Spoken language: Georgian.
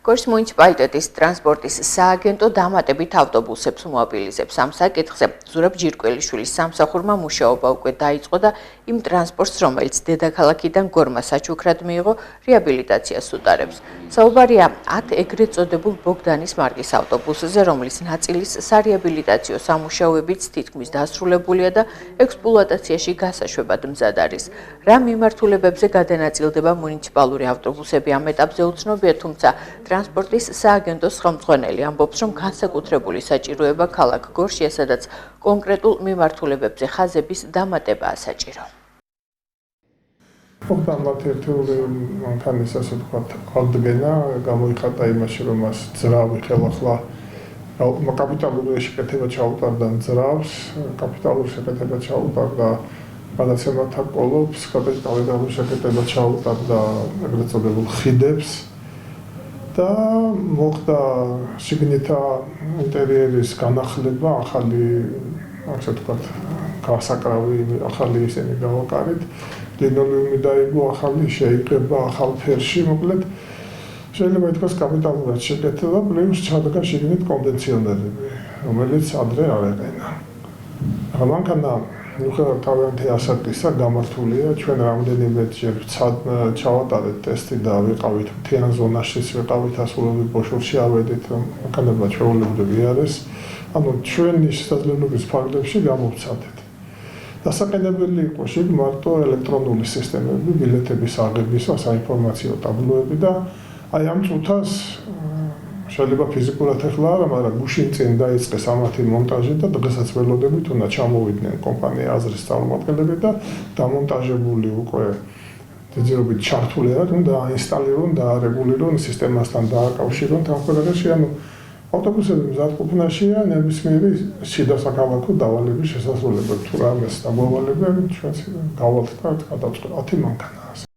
გორის მუნიციპალიტეტის ტრანსპორტის სააგენტო დამატებით ავტობუსებს მოაბილიზებს. ამ საკითხზე ზურაბ ჯირკველიშვილის სამსახურმა მუშაობა უკვე დაიწყო და იმ ტრანსპორტს, რომელიც დედაქალაქიდან გორმა საჩუქრად მიიღო, რეაბილიტაციას უტარებს. საუბარია 10 ეგრეთ წოდებულ ბოგდანის მარკის ავტობუსზე, რომლის ნაწილის სარეაბილიტაციო სამუშაოებიც თითქმის დასრულებულია და ექსპლუატაციაში გასაშვებად მზად არის. რა მიმართულებებზე გადანაწილდება მუნიციპალური ავტობუსები ამ ეტაპზე უცნობია, თუმცა ტრანსპორტის სააგენტოს ხელმძღვანელი ამბობს, რომ განსაკუთრებული საჭიროება ქალაქ გორშია, სადაც კონკრეტულ მიმართულებებზე ხაზების დამატებაა საჭირო. Programmat ერთეული მანქანის ასე ვთქვათ, აღდგენა გამოიხატა იმაში, რომ მას ძრავი ხელახლა კაპიტალური შეკეთება ჩაუტარდა ძრავს, კაპიტალური შეკეთება ჩაუტარდა გადაცემათა კოლოფს, კაპიტალური შეკეთება ჩაუტარდა ეგრეთ წოდებულ ხიდებს და მოხდა შიგნითა ინტერიერის განახლება, ახალი ასე ვთქვათ, გასაკრავი ახალი ისინი გავაკარით. ლინოლეუმი დაიგო ახალი შეიკრება ახალ ფერში, მოკლედ შეიძლება ითქვას კაპიტალურად შეკეთება, პლუს ჩადგა შიგნით კონდიციონერები, რომელიც ადრე არ ეყენა. მანქანა მიუხედავად თავიანთი ასაკისა გამართულია, ჩვენ რამდენიმეჯერ ჩავატარეთ ტესტი და ვიყავით მთიან ზონაში, ვიყავით ასულობით ბოშურში ავედით, მანქანება ჩვეულებრივი არის. ანუ ჩვენი შესაძლებლობის ფარგლებში გამოვცადეთ. დასაყენებელი იყო შიგ მარტო ელექტრონული სისტემები, ბილეთების აღების, საინფორმაციო ტაბლოები და აი ამ წუთას შეიძლება ფიზიკურად ახლა არა, მაგრამ გუშინ წინ დაიწყეს ამათი მონტაჟი და დღესაც ველოდებით უნდა ჩამოვიდნენ კომპანია აზრის წარმომადგენლები და დამონტაჟებული უკვე ძირობით ჩართული არ უნდა აინსტალირონ და არეგულირონ სისტემასთან დააკავშირონ თანხმოვანში, ანუ ავტობუსები მზადყოფნაშია ნებისმიერი შიდა საქალაქო დავალების შესასრულებლად თუ რამეს დაგვავალებენ ჩვენს გავალთ და გადავწყოთ 10 მანქანას.